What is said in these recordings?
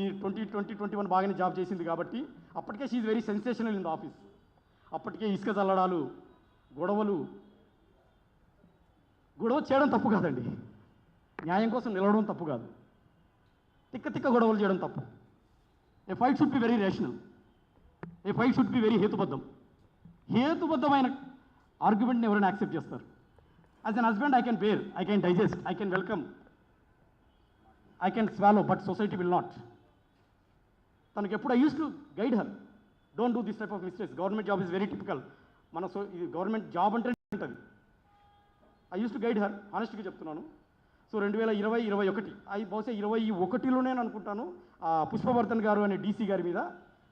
ఈ 2021 బాగానే జాబ్ చేసింది కాబట్టి అప్పటికే she's very sensational in the office. అప్పటికే ఇసుక చల్లడాలు, గొడవలు. గొడవ చేయడం తప్పు కాదండి, న్యాయం కోసం నిలవడం తప్పు కాదు, తిక్క తిక్క గొడవలు చేయడం తప్పు. A fight should be very rational, a fight should be very హేతుబద్ధం. హేతుబద్ధమైన ఆర్గ్యుమెంట్ని ఎవరైనా యాక్సెప్ట్ చేస్తారు. As an husband I can bear, I can digest, I can welcome, I can swallow, but society will not. తనకి ఎప్పుడు I use to guide her, don't do this type of mistakes. Government job is very typical. ఇది government job అంటే ఉంటుంది. I use to guide her, హానెస్ట్గా చెప్తున్నాను. So 2020-21 బహుశా 21లోనే అనుకుంటాను, పుష్పవర్ధన్ గారు అనే డీసీ గారి మీద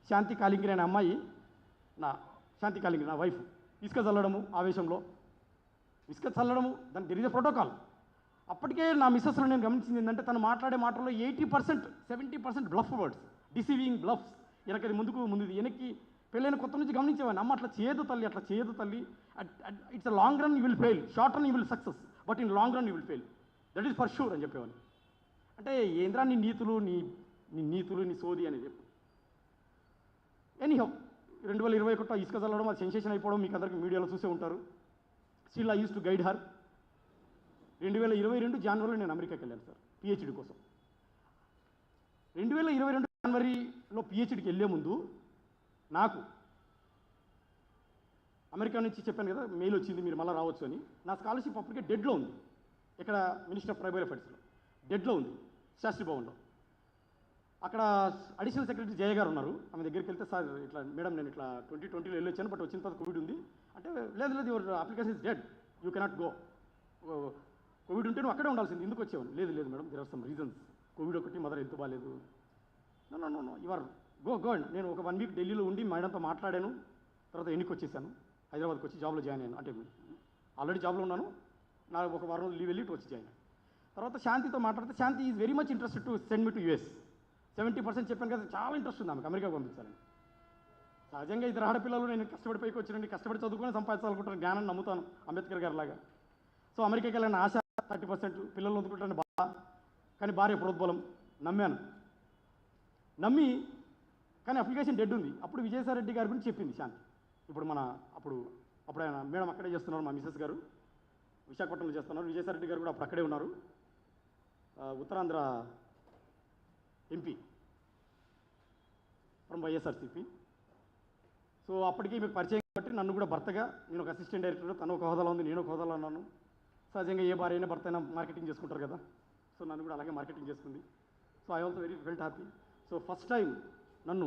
శాంతి కాలింగిరి అనే అమ్మాయి, శాంతి కాలింగిరి నా వైఫ్, ఇసుక చల్లడము ఆవేశంలో, ఇసుక చల్లడము, దానికి దెర్ ఇస్ ఎ ప్రోటోకాల్. అప్పటికే నా మిస్సెస్లో నేను గమనించింది ఏంటంటే తను మాట్లాడే మాటల్లో 80%, 70% బ్లఫ్ వర్డ్స్, డిసీవింగ్ బ్లఫ్స్. వెనకది ముందుది వెనక్కి. పెళ్ళైన కొత్త నుంచి గమనించేవాడిని, అమ్మ అట్లా చేయదు తల్లి, అట్లా చేయదు తల్లి. It's a long run you will fail, short run you will success, but in long run you will fail, that is for sure అని చెప్పేవాడిని. అంటే ఏంద్రా నీ నీతులు, నీ సోది అనేది. ఎనీహౌ 2021 ఇసుక చల్లడం అది సెన్సేషన్ అయిపోవడం మీకు అందరికీ మీడియాలో చూసే ఉంటారు. Still I use to guide her. 2022 జనవరిలో నేను అమెరికాకి వెళ్ళాను సార్ పిహెచ్డి కోసం. 2022 జనవరిలో పిహెచ్డికి వెళ్ళే ముందు నాకు అమెరికా నుంచి చెప్పాను కదా మెయిల్ వచ్చింది మీరు మళ్ళీ రావచ్చు అని. నా స్కాలర్షిప్ అప్పటికే డెడ్లో ఉంది. ఇక్కడ మినిస్టర్ ఆఫ్ ట్రైబల్ అఫైర్స్లో డెడ్లో ఉంది, శాస్త్రి భవన్లో. అక్కడ అడిషనల్ సెక్రటరీ జయ గారు ఉన్నారు. ఆమె దగ్గరికి వెళ్తే సార్ ఇట్లా మేడం నేను ఇట్లా 2020లో వెళ్ళొచ్చాను, బట్ వచ్చిన తర్వాత కోవిడ్ ఉంది అంటే, లేదు your application is dead, you cannot go. Covid ఉంటే నువ్వు అక్కడే ఉండాల్సింది, ఎందుకు వచ్చావు? లేదు madam there are some reasons, Covid ఒకటి, మదర్ హెల్త్ బాగాలేదు. No you are go and నేను ఒక 1 వీక్ ఢిల్లీలో ఉండి మేడంతో మాట్లాడాను. తర్వాత ఎన్నికి వచ్చేసాను, హైదరాబాద్కి వచ్చి జాబ్లో జాయిన్ అయ్యాను. అంటే ఆల్రెడీ జాబ్లో ఉన్నాను, నా ఒక వారం లీవ్ వెళ్ళి వచ్చి జాయిన్ అయ్యాను. తర్వాత శాంతితో మాట్లాడితే Shanti is very much interested to send me to US. 70% చెప్పాను కదా, చాలా ఇంట్రెస్ట్ ఉంది ఆమెకు అమెరికాకు పంపించాలని. సహజంగా ఇద్దరు ఆడపిల్లలు, నేను కష్టపడి పైకి వచ్చినండి, కష్టపడి చదువుకొని సంపాదించాలనుకుంటాను, జ్ఞానాన్ని నమ్ముతాను అంబేద్కర్ గారి లాగా. సో అమెరికాకి వెళ్ళిన ఆశ 30%, పిల్లలు వదులుకుంటాను బాగా, కానీ భార్య ప్రోద్బలం, నమ్మి కానీ అప్లికేషన్ డెడ్ ఉంది. అప్పుడు విజయసాయిరెడ్డి గారి గురించి చెప్పింది శాంతి. ఇప్పుడు అప్పుడు ఆయన మేడం అక్కడే చేస్తున్నారు, మా మిసెస్ గారు విశాఖపట్నంలో చేస్తున్నారు. విజయసాయిరెడ్డి గారు కూడా అప్పుడు అక్కడే ఉన్నారు, Uttarandhra MP from YSRCP. So అప్పటికి మీకు పరిచయం కాబట్టి నన్ను కూడా భర్తగా, నేను ఒక అసిస్టెంట్ డైరెక్టర్, తను ఒక హోదాలో ఉంది, నేను ఒక హోదాలో ఉన్నాను. సహజంగా ఏ భార్య అయినా భర్త అయినా మార్కెటింగ్ చేసుకుంటారు కదా, సో నన్ను కూడా అలాగే మార్కెటింగ్ చేసుకుంది. So I also felt happy. So first time నన్ను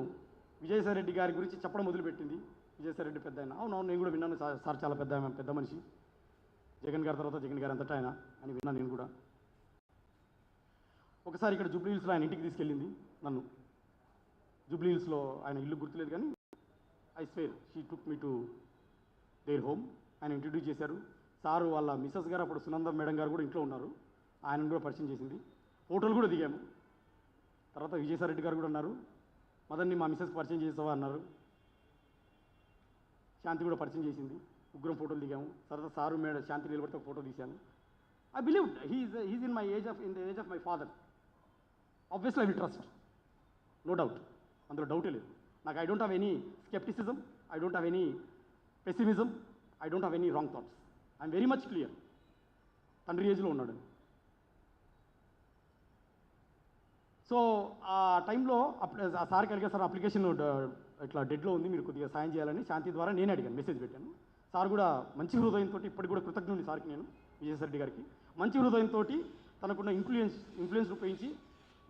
విజయసాయిరెడ్డి గారి గురించి చెప్పడం మొదలుపెట్టింది. విజయసాయిరెడ్డి పెద్ద ఆయన, అవును నేను కూడా విన్నాను సార్ చాలా పెద్ద మనిషి, జగన్ గారి తర్వాత జగన్ గారు అంతటా ఆయన అని విన్నాను నేను కూడా. ఒకసారి ఇక్కడ జూబ్లీ హిల్స్లో ఆయన ఇంటికి తీసుకెళ్ళింది నన్ను. జూబ్లీ హిల్స్లో ఆయన ఇల్లు గుర్తులేదు కానీ I swear she took me to their home. ఆయన ఇంట్రడ్యూస్ చేశారు. సారు వాళ్ళ మిసెస్ గారు అప్పుడు సునంద మేడం గారు కూడా ఇంట్లో ఉన్నారు, ఆయనను కూడా పరిచయం చేసింది. ఫోటోలు కూడా దిగాము. తర్వాత విజయసాయిరెడ్డి గారు కూడా ఉన్నారు. మదన్ని మా మిసెస్ పరిచయం చేసావా అన్నారు. శాంతి కూడా పరిచయం చేసింది, ముగ్గురం ఫోటోలు దిగాము. తర్వాత సారు మేడం శాంతి నిలబడితే ఒక ఫోటో తీశాను. I believe he's in the age of my father. Obviously I will trust, no doubt, అందులో డౌటే లేదు నాకు. I don't have any scepticism, I don't have any pessimism, I don't have any wrong thoughts. I'm very much clear, తండ్రి ఏజ్లో ఉన్నాడు. So ఆ టైంలో ఆ సార్కి అడిగారు, సార్ అప్లికేషన్ ఇట్లా డెడ్లో ఉంది, మీరు కొద్దిగా సాయం చేయాలని శాంతి ద్వారా నేను అడిగాను, మెసేజ్ పెట్టాను. సార్ కూడా మంచి హృదయంతో, ఇప్పటికి కూడా కృతజ్ఞుని సార్కి నేను, విజయసాయిరెడ్డి గారికి, మంచి హృదయంతో తనకున్న ఇన్ఫ్లుయెన్స్ ఉపయోగించి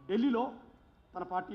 ఢిల్లీలో తన పార్టీ